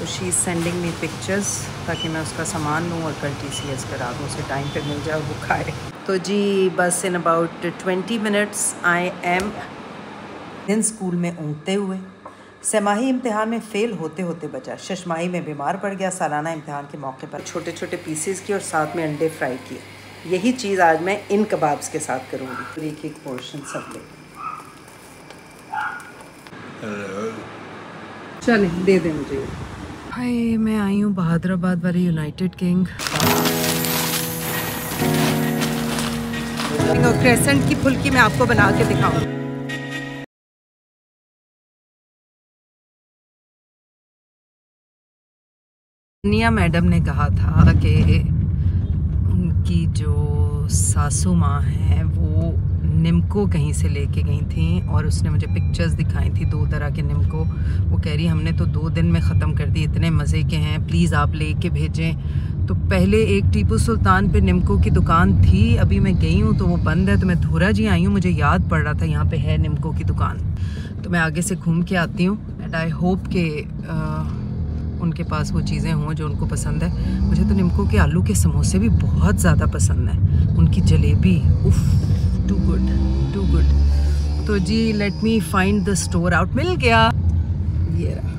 तो she is sending me pictures ताकि मैं उसका सामान लूँ और कल TCS करा दूँ, उसे टाइम पे मिल जाए वो खाए। तो जी बस in about 20 minutes I M in school में ऊँगते हुए। सेमाही इम्तिहान में फ़ेल होते होते बचा, शशमाही में बीमार पड़ गया। सालाना इम्तिहान के मौके पर छोटे छोटे पीसेस की और साथ में अंडे फ्राई किए। यही चीज़ आज मैं इन कबाब्स के साथ करूँगी। एक एक पोर्शन सब ले चले दे दे मुझे। हाय मैं आई हूँ बहादुराबाद वाले यूनाइटेड किंग और क्रेसेंट की फुल्की मैं आपको बना के दिखाऊँ। निया मैडम ने कहा था कि उनकी जो सासू माँ हैं वो निम्को कहीं से लेके गई थी और उसने मुझे पिक्चर्स दिखाई थी 2 तरह के निम्को। वो कह रही हमने तो 2 दिन में ख़त्म कर दी, इतने मज़े के हैं, प्लीज़ आप लेके भेजें। तो पहले एक टीपू सुल्तान पे निम्को की दुकान थी, अभी मैं गई हूँ तो वो बंद है। तो मैं धूरा जी आई हूँ, मुझे याद पड़ रहा था यहाँ पे है निम्को की दुकान, तो मैं आगे से घूम के आती हूँ। एंड आई होप के उनके पास वो चीज़ें हों जो उनको पसंद है। मुझे तो निम्को के आलू के समोसे भी बहुत ज़्यादा पसंद है, उनकी जलेबी उफ टू गुड टू गुड। तो जी let me find the store out. मिल गया, ये रहा।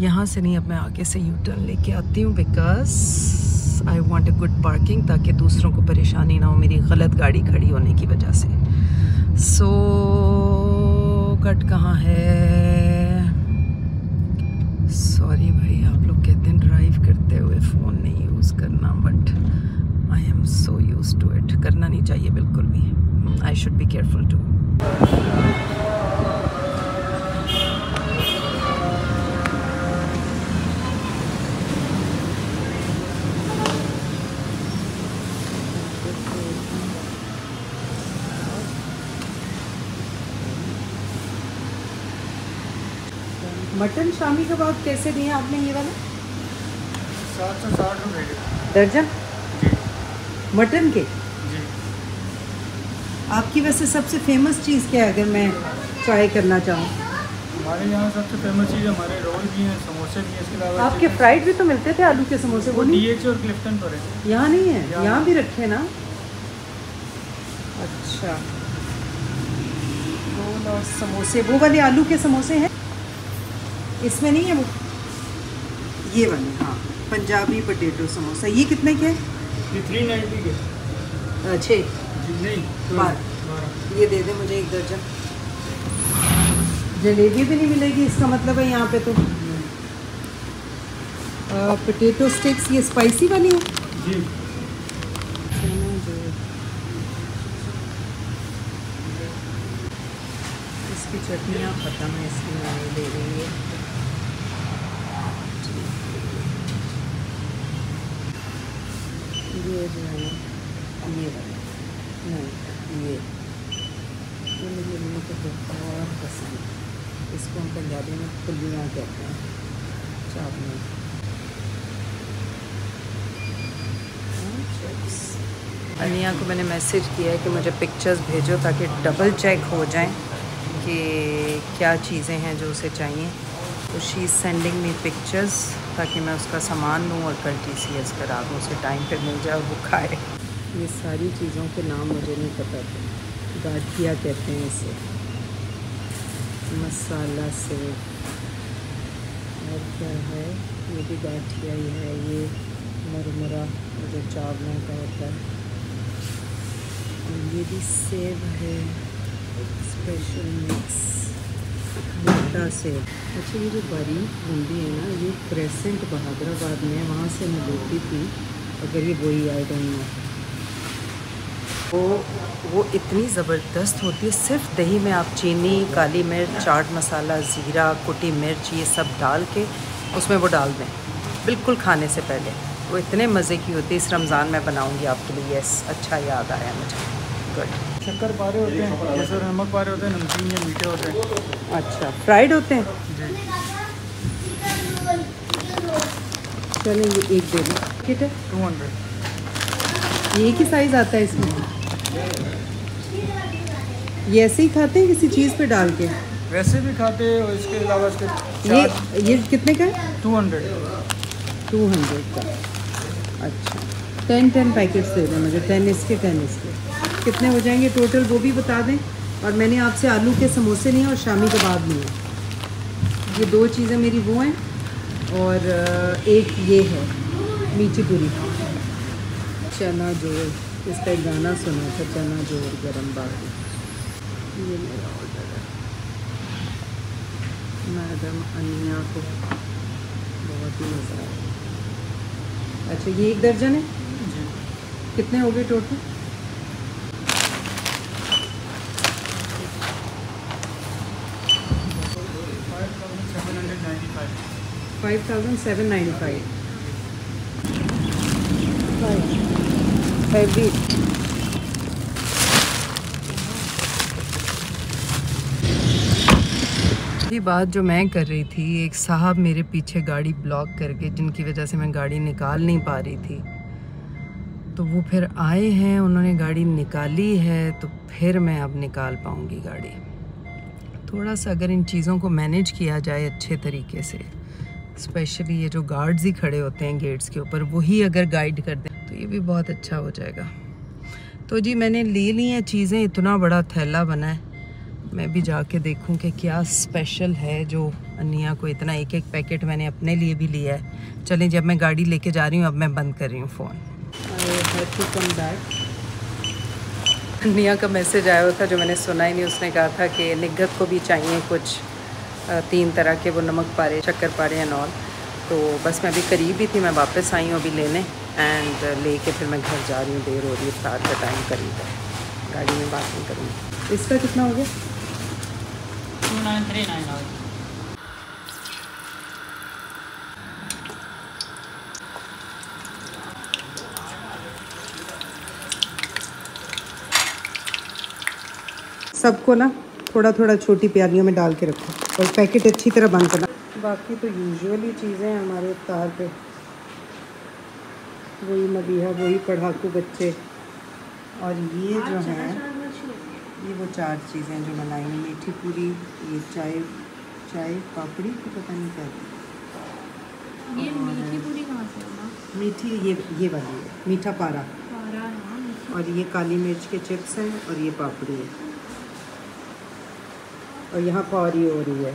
यहाँ से नहीं, अब मैं आगे से यू टर्न लेके आती हूँ because I want a good parking, ताकि दूसरों को परेशानी ना हो मेरी गलत गाड़ी खड़ी होने की वजह से। सो कट कहाँ है? सॉरी भाई, आप लोग कहते हैं ड्राइव करते हुए फ़ोन नहीं यूज़ करना, but I am so used to it. करना नहीं चाहिए बिल्कुल भी, I should be careful to. Mutton shami kebab कैसे दिए आपने ये वाला? 760 रुपये दर्जन जी। मटन के जी। आपकी वैसे सबसे फेमस चीज़ क्या है अगर मैं ट्राई करना चाहूँ? हमारे यहाँ सबसे फेमस चीज़ हमारे रोल भी हैं, समोसे भी हैं। इसके अलावा आपके फ्राइड भी तो मिलते थे आलू के समोसे, वो नहीं? DH और क्लिफ्टन पर है। यहाँ नहीं है, यहाँ भी रखे ना। अच्छा, रोल और समोसे, वो वाले आलू के समोसे हैं इसमें नहीं है वो, ये वाले हाँ पंजाबी पोटैटो समोसा। ये कितने के? ये 390 के। 6 नहीं 12। ये दे दे मुझे 1 दर्जन। जलेबी भी नहीं मिलेगी इसका मतलब है यहाँ पे तो। पोटैटो स्टिक्स ये स्पाइसी वाली है जी। इसकी चटनियाँ ख़त्म है, इसकी नहीं ले रही है। ये जो है ना, ये वाला नहीं, ये मुझे नहीं तो बहुत पसंद है। इसको हम पंजाबी में फुलियाँ कहते हैं, चावल। अनिया को मैंने मैसेज किया है कि मुझे पिक्चर्स भेजो ताकि डबल चेक हो जाए कि क्या चीज़ें हैं जो उसे चाहिए। तो she is sending me pictures ताकि मैं उसका सामान लूँ और कल TCS करा दूँ, उसे टाइम पे मिल जाए और वो खाए। ये सारी चीज़ों के नाम मुझे नहीं पता थे। गाठिया कहते हैं इसे, मसाला सेव, और क्या है, ये भी गाठिया ही है। ये मुरमुरा जो चावलों का होता है, और ये भी सेव है, स्पेशल मिक्स मोटा सेव। अच्छा, ये जो बारीक बूंदी है ना, ये क्रेसेंट बहादुराबाद में, वहाँ से मैं लेती थी, अगर ये वही आई डोंट नो। वो इतनी ज़बरदस्त होती है। सिर्फ दही में आप चीनी, काली मिर्च, चाट मसाला, ज़ीरा, कुटी मिर्च ये सब डाल के उसमें वो डाल दें बिल्कुल खाने से पहले, वो इतने मज़े की होती है। इस रमज़ान में बनाऊँगी आपके लिए। यस, अच्छा याद आया मुझे। गुड। शक्कर पारे होते हैं, जैसे नमक पारे होते हैं, नमकीन या मीठे होते हैं। अच्छा, फ्राइड होते हैं जी। चलें, ये एक दे दो। किट है 200। ये एक ही साइज़ आता है इसमें। ये ऐसे ही खाते हैं किसी चीज़ पे डाल के? वैसे भी खाते हैं और इसके अलावा इसके ये कितने का है? 200 का। अच्छा 10 पैकेट्स दे दें मुझे, 10 इसके 10 इसके। कितने हो जाएंगे टोटल वो भी बता दें। और मैंने आपसे आलू के समोसे नहीं और शामी कबाब नहीं है, ये 2 चीज़ें मेरी वो हैं। और एक ये है मीठी पूरी चना जोर, इसका एक गाना सुना था, चना जोर गरम बाकी। ये मेरा ऑर्डर है मैडम अनिया को, बहुत ही मज़ा आया। अच्छा ये 1 दर्जन है जी। कितने हो गए टोटल? 5795 हैवी। ये बात जो मैं कर रही थी, एक साहब मेरे पीछे गाड़ी ब्लॉक करके, जिनकी वजह से मैं गाड़ी निकाल नहीं पा रही थी, तो वो फिर आए हैं, उन्होंने गाड़ी निकाली है, तो फिर मैं अब निकाल पाऊँगी गाड़ी। थोड़ा सा अगर इन चीज़ों को मैनेज किया जाए अच्छे तरीके से, स्पेशली ये जो गार्ड्स ही खड़े होते हैं गेट्स के ऊपर, वही अगर गाइड कर दें तो ये भी बहुत अच्छा हो जाएगा। तो जी मैंने ले ली हैं चीज़ें, इतना बड़ा थैला बना है, मैं भी जाके देखूं कि क्या स्पेशल है जो अनिया को इतना एक पैकेट मैंने अपने लिए भी लिया है। चलें जब मैं गाड़ी लेके जा रही हूँ, अब मैं बंद कर रही हूँ फ़ोन। अनिया का मैसेज आया हुआ था जो मैंने सुना ही नहीं, उसने कहा था कि निगत को भी चाहिए कुछ 3 तरह के वो नमक पारे, शक्कर पारे एंड ऑल। तो बस मैं अभी करीब ही थी, मैं वापस आई हूँ अभी लेने एंड लेके फिर मैं घर जा रही हूँ, देर हो रही है, इफ्तार का टाइम करीब है, गाड़ी में बात नहीं करूँगी। इसका कितना हो गया? 2939। सबको ना थोड़ा थोड़ा छोटी प्यालियों में डाल के रखो और पैकेट अच्छी तरह बंद करना। बाकी तो यूजुअली चीज़ें हैं हमारे इफ्तार पे, वही मदीहा, वही पढ़ाकू बच्चे, और ये जो हैं ये वो 4 चीज़ें जो बनाई हैं, मीठी पूरी, ये चाय पापड़ी की पता नहीं क्या थी। ये मीठी पूरी कहाँ से है? मीठी ये वाली है, मीठा पारा, और ये काली मिर्च के चिप्स हैं, और ये पापड़ी है, और यहाँ पारी हो रही है।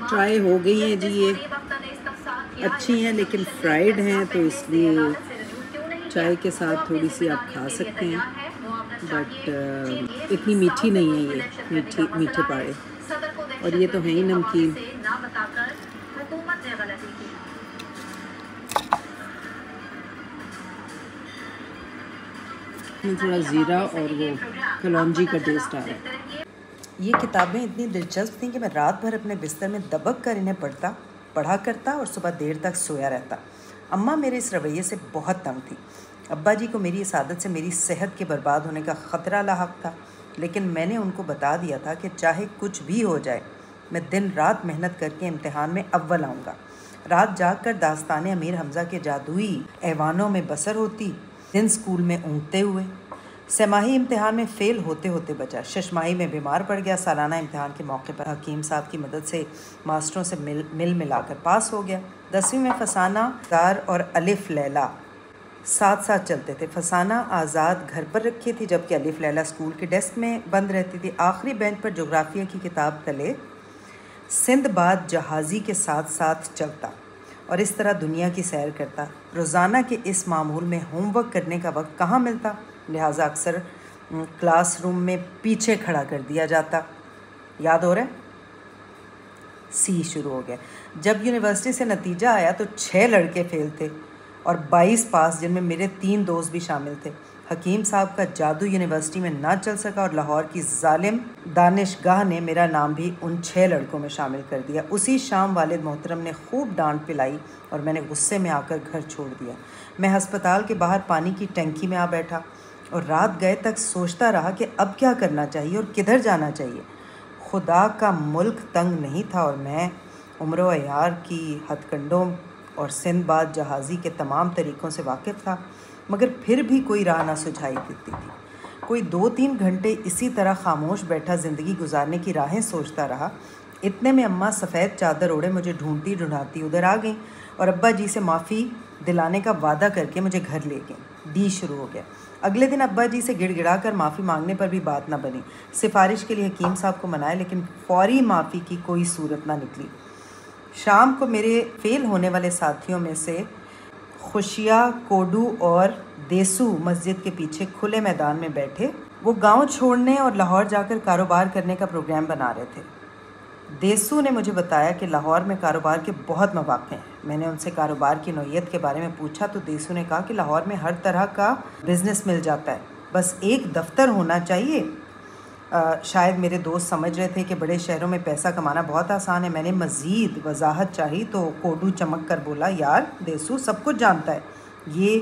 ट्राई हो गई है जी, ये अच्छी हैं लेकिन फ्राइड हैं, तो इसलिए चाय के साथ थोड़ी सी आप खा सकते हैं, बट इतनी मीठी नहीं है ये, मीठे पारे, और ये तो है ही नमकीन। थोड़ा ज़ीरा और वो कलौंजी का टेस्ट आ रहा है। ये किताबें इतनी दिलचस्प थीं कि मैं रात भर अपने बिस्तर में दबक कर इन्हें पढ़ा करता और सुबह देर तक सोया रहता। अम्मा मेरे इस रवैये से बहुत तंग थी। अब्बा जी को मेरी इस आदत से मेरी सेहत के बर्बाद होने का ख़तरा लाहक था, लेकिन मैंने उनको बता दिया था कि चाहे कुछ भी हो जाए, मैं दिन रात मेहनत करके इम्तिहान में अव्वल आऊँगा। रात जाग कर दास्तान अमीर हमज़ा के जादुई ऐवानों में बसर होती, दिन स्कूल में ऊँघते हुए। सेमाही इम्तिहान में फ़ेल होते होते बचा, शशमाही में बीमार पड़ गया। सालाना इम्तिहान के मौके पर हकीम साहब की मदद से मास्टरों से मिल मिलाकर पास हो गया। 10वीं में फसाना, ज़ार और अलिफ लैला साथ साथ चलते थे। फसाना आज़ाद घर पर रखी थी, जबकि अलिफ लैला स्कूल के डेस्क में बंद रहती थी। आखिरी बेंच पर जोग्राफिया की किताब तले सिंदबाद जहाज़ी के साथ साथ चलता और इस तरह दुनिया की सैर करता। रोज़ाना के इस मामूल में होमवर्क करने का वक्त कहाँ मिलता, लिहाजा अक्सर क्लासरूम में पीछे खड़ा कर दिया जाता। याद हो रहा है? सी शुरू हो गया। जब यूनिवर्सिटी से नतीजा आया तो 6 लड़के फेल थे और 22 पास, जिनमें मेरे 3 दोस्त भी शामिल थे। हकीम साहब का जादू यूनिवर्सिटी में ना चल सका और लाहौर की जालिम दानिशगाह ने मेरा नाम भी उन 6 लड़कों में शामिल कर दिया। उसी शाम वालिद मोहतरम ने खूब डांट पिलाई और मैंने गुस्से में आकर घर छोड़ दिया। मैं हस्पताल के बाहर पानी की टंकी में आ बैठा और रात गए तक सोचता रहा कि अब क्या करना चाहिए और किधर जाना चाहिए। खुदा का मुल्क तंग नहीं था और मैं उम्र यार की हथकंडों और सिंदबाद जहाज़ी के तमाम तरीक़ों से वाकिफ़ था, मगर फिर भी कोई राह ना सुझाई देती थी। कोई 2-3 घंटे इसी तरह खामोश बैठा ज़िंदगी गुजारने की राहें सोचता रहा। इतने में अम्मा सफ़ेद चादर ओढ़े मुझे ढूंढती ढूंढाती उधर आ गई और अब्बा जी से माफ़ी दिलाने का वादा करके मुझे घर ले गई। डी शुरू हो गया। अगले दिन अब्बा जी से गिड़गिड़ा कर माफ़ी मांगने पर भी बात ना बनी। सिफारिश के लिए हकीम साहब को मनाया, लेकिन फौरी माफ़ी की कोई सूरत ना निकली। शाम को मेरे फेल होने वाले साथियों में से खुशिया, कोडू और देसू मस्जिद के पीछे खुले मैदान में बैठे। वो गांव छोड़ने और लाहौर जाकर कारोबार करने का प्रोग्राम बना रहे थे। देसू ने मुझे बताया कि लाहौर में कारोबार के बहुत मौक़े हैं। मैंने उनसे कारोबार की नौइयत के बारे में पूछा तो देसू ने कहा कि लाहौर में हर तरह का बिज़नेस मिल जाता है, बस एक दफ्तर होना चाहिए। शायद मेरे दोस्त समझ रहे थे कि बड़े शहरों में पैसा कमाना बहुत आसान है। मैंने मज़ीद वजाहत चाही तो कोडू चमक कर बोला, यार देसू सब कुछ जानता है, ये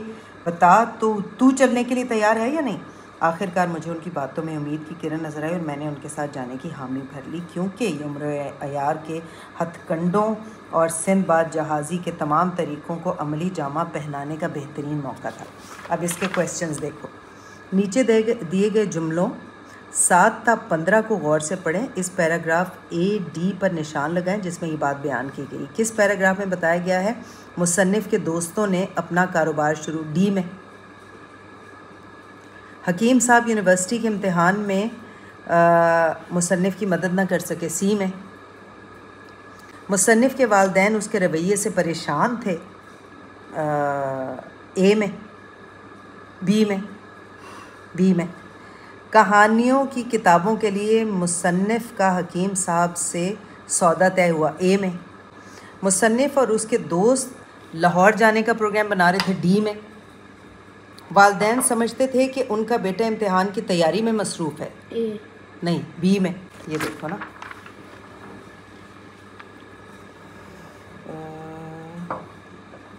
बता तो तू चलने के लिए तैयार है या नहीं। आखिरकार मुझे उनकी बातों में उम्मीद की किरण नजर आई और मैंने उनके साथ जाने की हामी भर ली, क्योंकि ये उम्र अयार के हथकंडों और सिंदबाद जहाज़ी के तमाम तरीक़ों को अमली जामा पहनाने का बेहतरीन मौका था। अब इसके क्वेश्चंस देखो। नीचे दिए गए जुमलों 7 था 15 को गौर से पढ़ें। इस पैराग्राफ A-D पर निशान लगाएं जिसमें ये बात बयान की गई। किस पैराग्राफ में बताया गया है मुसन्निफ़ के दोस्तों ने अपना कारोबार शुरू? D में। हकीम साहब यूनिवर्सिटी के इम्तिहान में मुसन्निफ़ की मदद न कर सके। C में। मुसन्निफ़ के वालिदैन उसके रवैये से परेशान थे। A में। B में। कहानियों की किताबों के लिए मुसन्निफ़ का हकीम साहब से सौदा तय हुआ। A में। मुसन्निफ़ और उसके दोस्त लाहौर जाने का प्रोग्राम बना रहे थे। D में। वालिदैन समझते थे कि उनका बेटा इम्तिहान की तैयारी में मसरूफ़ है। ए नहीं, B में। ये देखो ना,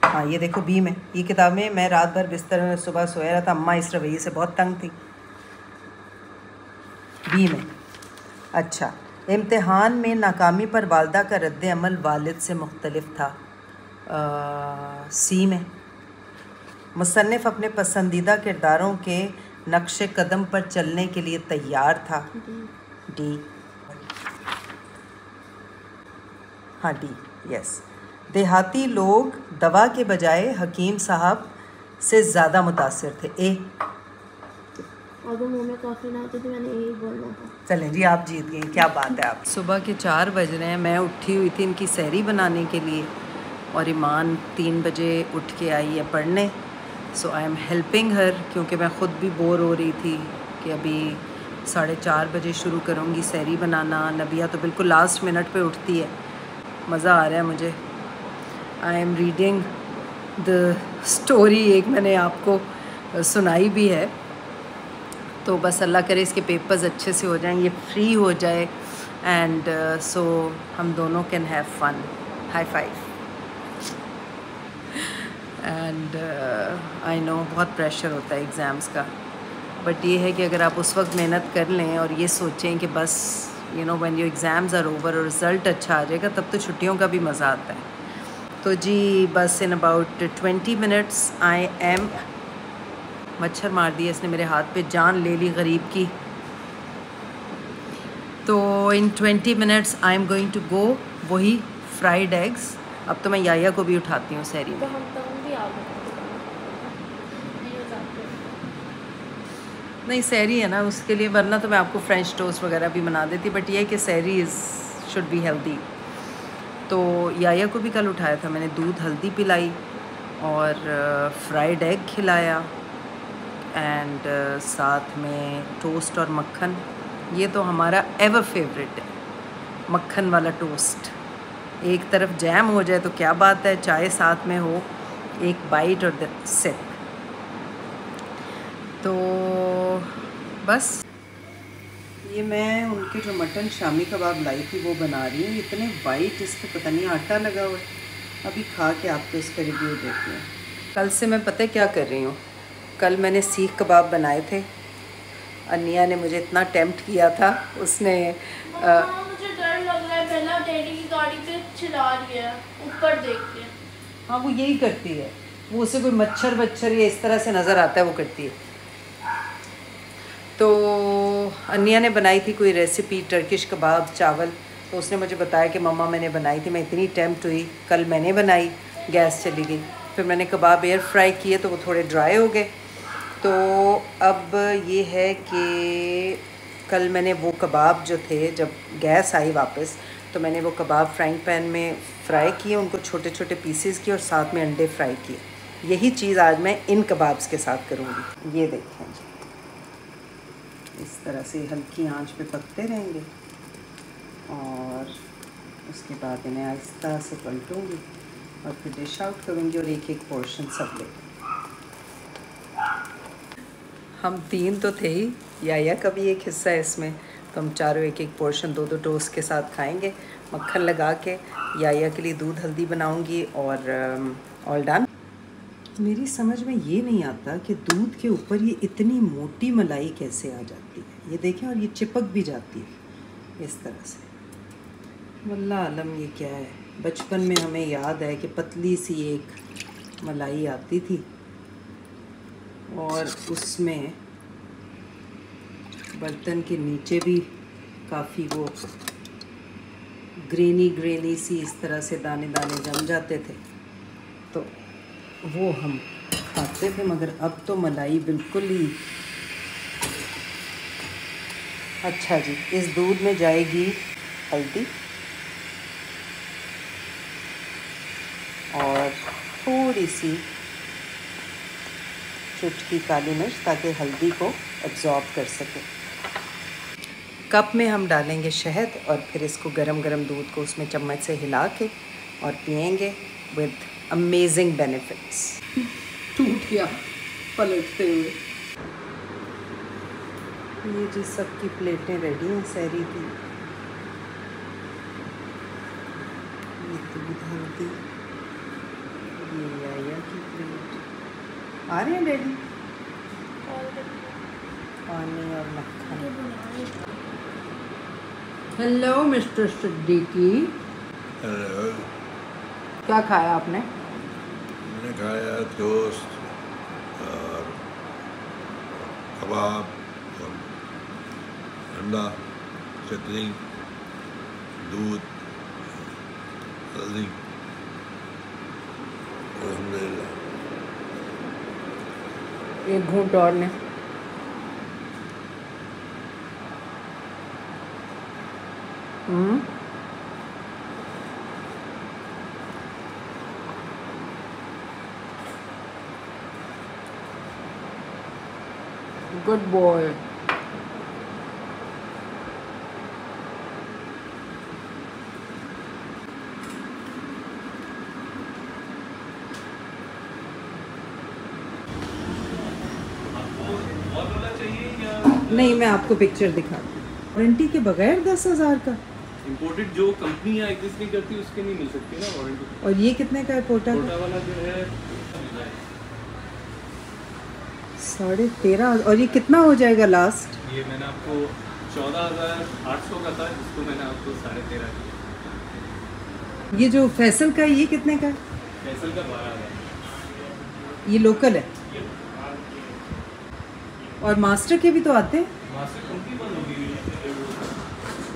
हाँ ये देखो B में। ये किताब में मैं रात भर बिस्तर में सुबह सोया रहा था, अम्मा इस रवैये से बहुत तंग थी। B में। अच्छा, इम्तिहान में नाकामी पर वालदा का रद्द अमल वालिद से मुख्तलिफ था। C में। मुसन्निफ़ अपने पसंदीदा किरदारों के नक्शे कदम पर चलने के लिए तैयार था। D। हाँ D, यस। देहाती लोग दवा के बजाय हकीम साहब से ज़्यादा मुतासिर थे। A। अगर मुँह में कॉफ़ी ना आती तो मैंने यही बोलना था। चलें जी, आप जीत गई, क्या बात है। आप सुबह के 4 बज रहे हैं। मैं उठी हुई थी इनकी सहरी बनाने के लिए और ईमान 3 बजे उठ के आई है पढ़ने। सो आई एम हेल्पिंग हर, क्योंकि मैं ख़ुद भी बोर हो रही थी कि अभी 4:30 बजे शुरू करूँगी सहरी बनाना। नबिया तो बिल्कुल लास्ट मिनट पे उठती है। मज़ा आ रहा है मुझे। I am reading the story, एक मैंने आपको सुनाई भी है। तो बस अल्लाह करे इसके पेपर्स अच्छे से हो जाएं, ये फ्री हो जाए एंड सो हम दोनों can have fun. High five. And I know बहुत प्रेशर होता है एग्ज़ाम्स का, बट ये है कि अगर आप उस वक्त मेहनत कर लें और ये सोचें कि बस you know when your exams are over और रिज़ल्ट अच्छा आ जाएगा, तब तो छुट्टियों का भी मज़ा आता है। तो जी बस in about 20 minutes I M. मच्छर मार दिया इसने मेरे हाथ पे, जान ले ली गरीब की। तो in 20 minutes I am going to go. वही फ्राइड एग्स। अब तो मैं याया को भी उठाती हूँ सहरी में। तो हम भी आ गए। नहीं सहरी है ना उसके लिए, वरना तो मैं आपको फ्रेंच टोस्ट वगैरह भी बना देती, बट ये है कि सहरी शुड बी हेल्दी। तो याया को भी कल उठाया था मैंने, दूध हल्दी पिलाई और फ्राइड एग खिलाया एंड साथ में टोस्ट और मक्खन। ये तो हमारा एवर फेवरेट है, मक्खन वाला टोस्ट। एक तरफ जैम हो जाए तो क्या बात है, चाय साथ में हो, एक बाइट और द सिप। तो बस ये मैं उनके जो मटन शामी कबाब लाई थी वो बना रही हूँ। इतने वाइट इस पर पता नहीं आटा लगा हुआ है। अभी खा के आपको इसका रिव्यू देती हूँ। कल से मैं पता है क्या कर रही हूँ, कल मैंने सीख कबाब बनाए थे। अनिया ने मुझे इतना टेम्प्ट किया था, उसने मुझे डर लग रहा है, पहला डैडी की गाड़ी पे चिल्ला रही है ऊपर देख के। हाँ वो यही करती है, वो उसे कोई मच्छर वच्छर या इस तरह से नज़र आता है वो करती है। तो अनिया ने बनाई थी कोई रेसिपी टर्किश कबाब चावल, तो उसने मुझे बताया कि मम्मा मैंने बनाई थी। मैं इतनी टेम्प्ट हुई, कल मैंने बनाई, गैस चली गई। फिर मैंने कबाब एयर फ्राई किए तो वो थोड़े ड्राई हो गए। तो अब ये है कि कल मैंने वो कबाब जो थे, जब गैस आई वापस, तो मैंने वो कबाब फ्राइंग पैन में फ्राई किए, उनको छोटे छोटे पीसेस किए और साथ में अंडे फ्राई किए। यही चीज़ आज मैं इन कबाब्स के साथ करूँगी। ये देखें जी, इस तरह से हल्की आंच पे पकते रहेंगे और उसके बाद इन्हें आहिस्ता से पलटूँगी और फिर डिश आउट करूँगी और एक एक पोर्शन सब ले। हम 3 तो थे ही, या का भी एक हिस्सा है इसमें, तो हम चारों एक एक पोर्शन 2-2 टोस्ट के साथ खाएंगे। मक्खन लगा के या के लिए दूध हल्दी बनाऊँगी और ऑल डन। मेरी समझ में ये नहीं आता कि दूध के ऊपर ये इतनी मोटी मलाई कैसे आ जाती है। ये देखें, और ये चिपक भी जाती है इस तरह से। वल्लाह आलम ये क्या है। बचपन में हमें याद है कि पतली सी एक मलाई आती थी और उसमें बर्तन के नीचे भी काफ़ी वो ग्रेनी सी इस तरह से दाने दाने जम जाते थे, तो वो हम खाते थे। मगर अब तो मलाई बिल्कुल ही। अच्छा जी, इस दूध में जाएगी हल्दी और थोड़ी सी चुटकी काली मिर्च, ताकि हल्दी को एब्जॉर्ब कर सके। कप में हम डालेंगे शहद और फिर इसको गरम गरम दूध को उसमें चम्मच से हिला के और पिएंगे विद अमेजिंग बेनिफिट्स। टूट गया पलटते हुए। ये जी सबकी प्लेटें रेडी हैं सहरी की। ये दूध हल्दी, ये आया की प्लेट आ रहे हैं रेडी। पानी और मक्खन। Hello mister Siddiqui. हेलो। क्या खाया आपने? मैंने खाया टोस्ट और कबाब और अंडा, चटनी, दूध, हल्दी। अल्हम्दुलिल्लाह। एक घूंट और ने। Good boy. नहीं, मैं आपको पिक्चर दिखाती हूँ। वारंटी के बगैर 10,000 का। इंपोर्टेड जो कंपनी एग्जिस्ट नहीं करती उसके नहीं मिल सकती ना वारंटी। और ये कितने का है पोटा? पोटा वाला जो है 13,500। और ये कितना हो जाएगा लास्ट? ये मैंने आपको 14,800 का था, जिसको मैंने आपको 13,500 दिया। ये जो फैसल का है ये कितने का है? फैसल का 12,000। ये लोकल है। और मास्टर के भी तो आते हैं। मास्टर कंपनी बंद हो गई,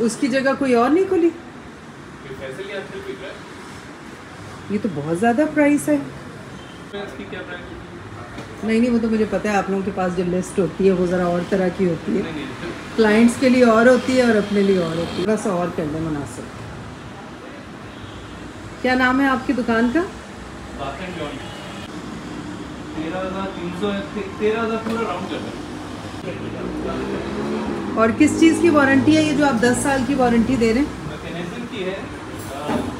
उसकी जगह कोई और नहीं खुली। फैसल के आजकल बिक रहा है। ये तो बहुत ज़्यादा प्राइस है। इसकी क्या प्राइस होती नहीं वो तो मुझे पता है। आप लोगों के पास जो लिस्ट होती है वो ज़रा और तरह की होती है। नहीं क्लाइंट्स के लिए और होती है और अपने लिए और होती है। थोड़ा सा और कर लें मुनासिब। क्या नाम है आपकी दुकान का? 13,300 13,000 पूरा राउंड कर रहा है। और किस चीज़ की वारंटी है ये जो आप 10 साल की वारंटी दे रहे हैं? मैकेनिज्म की है,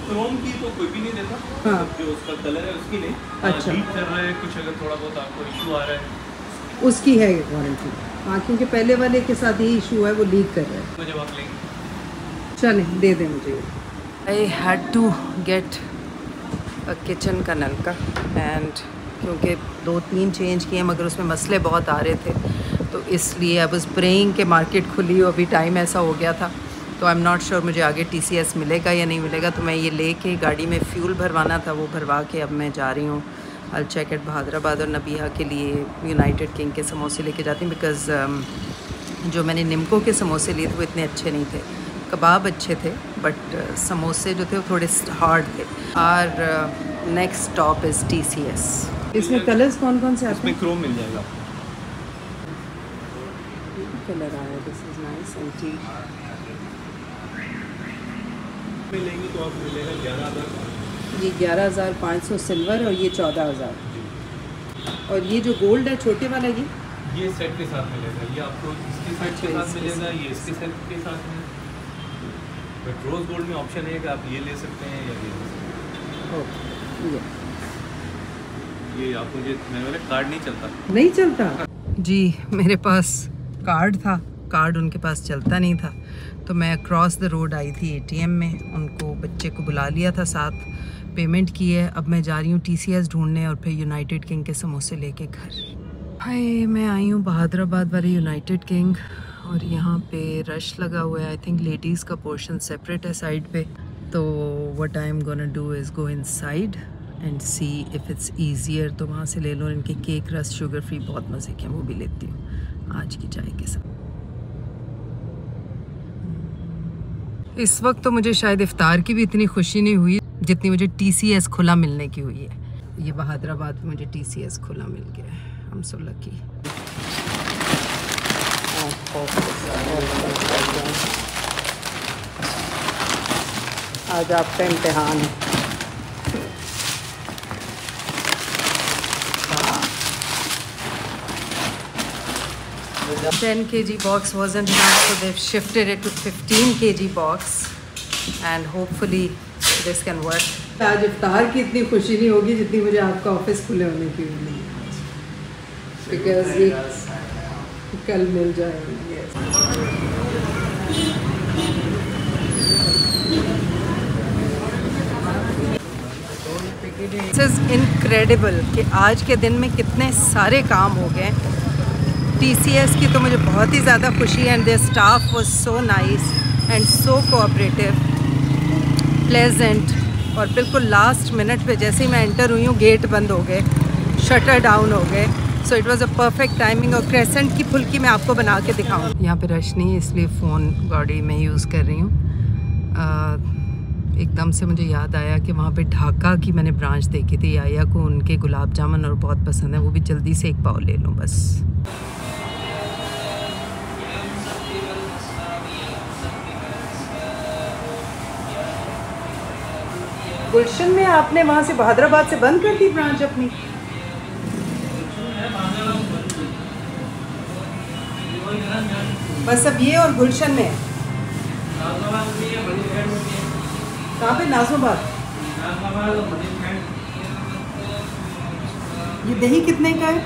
क्रोम की तो कोई भी नहीं देता। हाँ। जो उसका कलर है उसकी नहीं। अच्छा। हीट कर रहा है कुछ, अगर थोड़ा बहुत आपको इशू आ रहा है उसकी है वारंटी। हाँ, क्योंकि पहले वाले के साथ ये इशू है, वो लीक कर रहा है। तो जब आप लेंगे चलें दे दें मुझे। I had to get a kitchen का नलका एंड क्योंकि 2-3 चेंज किए मगर उसमें मसले बहुत आ रहे थे, तो इसलिए आई वाज प्रेइंग के मार्केट खुली हो। अभी टाइम ऐसा हो गया था, तो आई एम नॉट श्योर मुझे आगे TCS मिलेगा या नहीं मिलेगा। तो मैं ये लेके गाड़ी में फ्यूल भरवाना था, वो भरवा के अब मैं जा रही हूँ अल चेक एट बहादुराबाद। और नबीहा के लिए यूनाइटेड किंग के समोसे लेके जाती हूँ, बिकॉज़ जो मैंने निम्को के समोसे लिए थे वो इतने अच्छे नहीं थे, कबाब अच्छे थे बट समोसे जो थे वो थोड़े हार्ड थे। और नेक्स्ट स्टॉप इज़ TCS। इसमें कलर्स कौन कौन से आते हैं? इसमें क्रोम मिल जाएगा। कलर आया, this is nice and T. लेंगे तो आप मिलेगा 11,000। ये 11,500 सिल्वर और ये 14,000। और ये जो गोल्ड है छोटे वाला ये सेट के साथ मिलेगा। ये आपको इसके सेट के साथ मिलेगा, ये इसके सेट के साथ में। बट रोज़ गोल्ड में ऑप्शन है कि आप ये ले सकते हैं या ये ले सकते ओके, हैं। ये आपको मैंने बोला कार्ड नहीं चलता। नहीं चलता जी। मेरे पास कार्ड था, कार्ड उनके पास चलता नहीं था, तो मैं अक्रॉस द रोड आई थी ATM में, उनको बच्चे को बुला लिया था साथ, पेमेंट की है। अब मैं जा रही हूँ TCS ढूंढने और फिर यूनाइटेड किंग के समोसे लेके घर। हाय, मैं आई हूँ बहादुराबाद वाले यूनाइटेड किंग और यहाँ पे रश लगा हुआ है। आई थिंक लेडीज़ का पोर्शन सेपरेट है साइड पे। तो what I am gonna do is go inside and C if it's easier, तो वहाँ से ले लो। इनके केक रस शुगर फ्री बहुत मज़े के हैं, वो भी लेती हूँ आज की चाय के साथ। इस वक्त तो मुझे शायद इफ्तार की भी इतनी खुशी नहीं हुई जितनी मुझे TCS खुला मिलने की हुई है। ये बहादुराबाद में मुझे TCS खुला मिल गया है। I'm so lucky. आज आपका इम्तिहान है। 10 kg box wasn't enough, so they've shifted it to 15 kg box and hopefully this can work. आज इफ्तार की इतनी खुशी नहीं होगी जितनी मुझे आपका ऑफिस खुले होने की हुई है, बिकॉज ये कल मिल जाएगा। दिस इज़ इनक्रेडिबल कि आज के दिन में कितने सारे काम हो गए। TCS की तो मुझे बहुत ही ज़्यादा खुशी है and their staff was so nice and so cooperative, pleasant. और बिल्कुल लास्ट मिनट पे जैसे ही मैं एंटर हुई हूँ गेट बंद हो गए, शटर डाउन हो गए। So it was a perfect timing. और क्रेसेंट की फुल्की मैं आपको बना के दिखाऊँ। यहाँ पे रश नहीं है इसलिए फ़ोन गाड़ी में यूज़ कर रही हूँ। एकदम से मुझे याद आया कि वहाँ पे ढाका की मैंने ब्रांच देखी थी। आया को उनके गुलाब जामुन और बहुत पसंद है, वो भी जल्दी से एक पाव ले लूँ बस। गुलशन में आपने वहाँ से बहादुराबाद से बंद कर दी ब्रांच अपनी? बस अब ये और गुलशन में है। कहाँ पे? नाज़माबाद। ये दही कितने का है?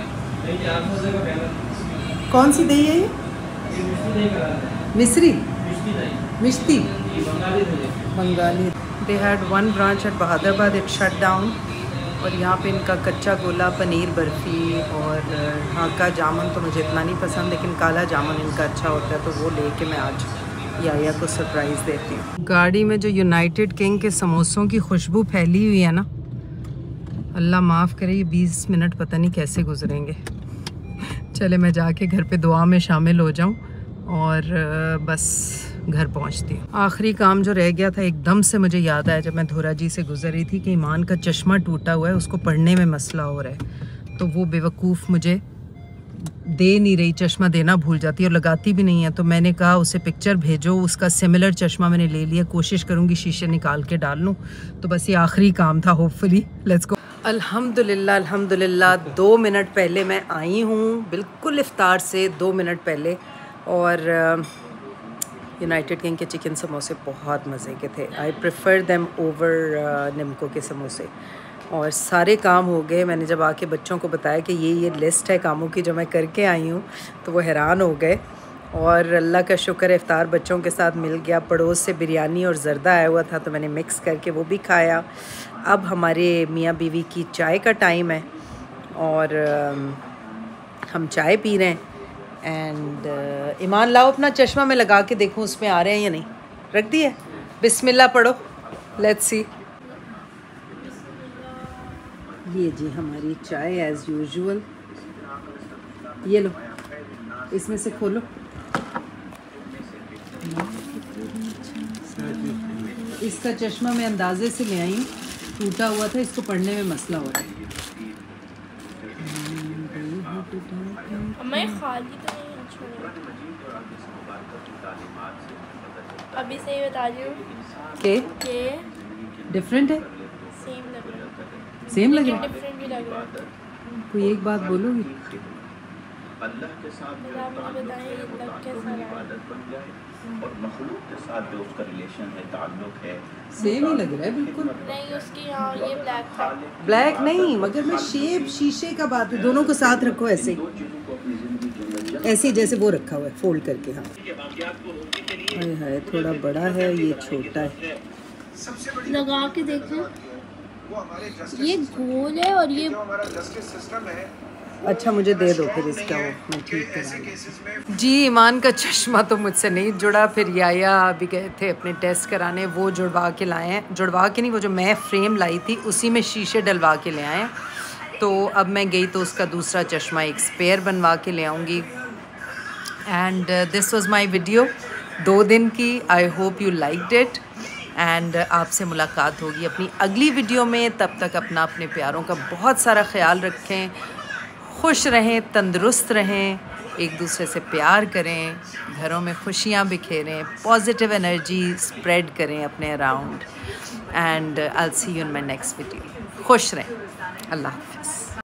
कौन सी दही है ये? मिस्री, mishti, Bengali. They had one branch at Bahadurabad, it shut down. और यहाँ पे इनका कच्चा गोला, पनीर बर्फ़ी और ढाका जामुन तो मुझे इतना नहीं पसंद, लेकिन काला जामुन इनका अच्छा होता है, तो वो लेके मैं आज या को सरप्राइज़ देती हूँ। गाड़ी में जो यूनाइटेड किंग के समोसों की खुशबू फैली हुई है ना, अल्लाह माफ़ करे, ये 20 मिनट पता नहीं कैसे गुजरेंगे। चले मैं जाके घर पे दुआ में शामिल हो जाऊँ और बस घर पहुंचती हूँ। आखिरी काम जो रह गया था, एकदम से मुझे याद आया जब मैं धोरा जी से गुजर रही थी कि ईमान का चश्मा टूटा हुआ है, उसको पढ़ने में मसला हो रहा है। तो वो बेवकूफ़ मुझे दे नहीं रही, चश्मा देना भूल जाती है और लगाती भी नहीं है। तो मैंने कहा उसे पिक्चर भेजो, उसका सिमिलर चश्मा मैंने ले लिया, कोशिश करूँगी शीशे निकाल के डाल लूँ। तो बस ये आखिरी काम था, होपफुली लेट्स गो। अल्हम्दुलिल्लाह अल्हम्दुलिल्लाह 2 मिनट पहले मैं आई हूँ, बिल्कुल इफ्तार से 2 मिनट पहले। और यूनाइटेड किंग के चिकन समोसे बहुत मज़े के थे। I prefer them over nimko के समोसे। और सारे काम हो गए। मैंने जब आके बच्चों को बताया कि ये लिस्ट है कामों की जो मैं करके आई हूँ, तो वो हैरान हो गए। और अल्लाह का शुक्र है इफ्तार बच्चों के साथ मिल गया। पड़ोस से बिरयानी और ज़र्दा आया हुआ था, तो मैंने मिक्स करके वो भी खाया। अब हमारे मियाँ बीवी की चाय का टाइम है और हम चाय पी रहे हैं। एंड ईमान लाओ अपना चश्मा मैं लगा के देखूँ उसमें आ रहे हैं या नहीं। रख दिए? बिस्मिल्लाह पढ़ो, लेट्स सी। ये जी हमारी चाय एज़ यूजुअल। ये लो, इसमें से खोलो। इसका चश्मा मैं अंदाजे से ले आई हूँ, टूटा हुआ था, इसको पढ़ने में मसला हो रहा है। मैं खाली तो नहीं छोड़, अभी से ही बता रही हूँ के डिफरेंट है, सेम लग रहा है, सेम लग रहा है। डिफरेंट भी लग रहा है। कोई एक बात बोलोगी? अल्लाह के साथ जो ताल्लुक है, इबादत बन जाए और मखलूक के साथ जो उसका रिलेशन है, ताल्लुक है, सेम ही लग रहा है बिल्कुल। नहीं उसकी यहाँ ये ब्लैक था, ब्लैक नहीं, मगर मैं शेप शीशे का बात है, दोनों को साथ रखो ऐसे ऐसे जैसे वो रखा हुआ है फोल्ड करके। हाँ हाय हाय, थोड़ा बड़ा है, ये छोटा है। लगा के देखें, ये गोल है और ये अच्छा मुझे दे दो फिर इसका, वो मैं ठीक करा। जी ईमान का चश्मा तो मुझसे नहीं जुड़ा, फिर याया अभी गए थे अपने टेस्ट कराने, वो जुड़वा के लाए हैं, जुड़वा के नहीं, वो जो मैं फ्रेम लाई थी उसी में शीशे डलवा के ले आए हैं। तो अब मैं गई तो उसका दूसरा चश्मा एक स्पेयर बनवा के ले आऊँगी। And this was my video 2 दिन की। I hope you liked it and आपसे मुलाकात होगी अपनी अगली वीडियो में। तब तक अपना अपने प्यारों का बहुत सारा ख्याल रखें, खुश रहें, तंदुरुस्त रहें, एक दूसरे से प्यार करें, घरों में खुशियाँ बिखेरें, पॉजिटिव एनर्जी स्प्रेड करें अपने around. And I will see you in my next video. खुश रहें। अल्लाह हाफ़िज़।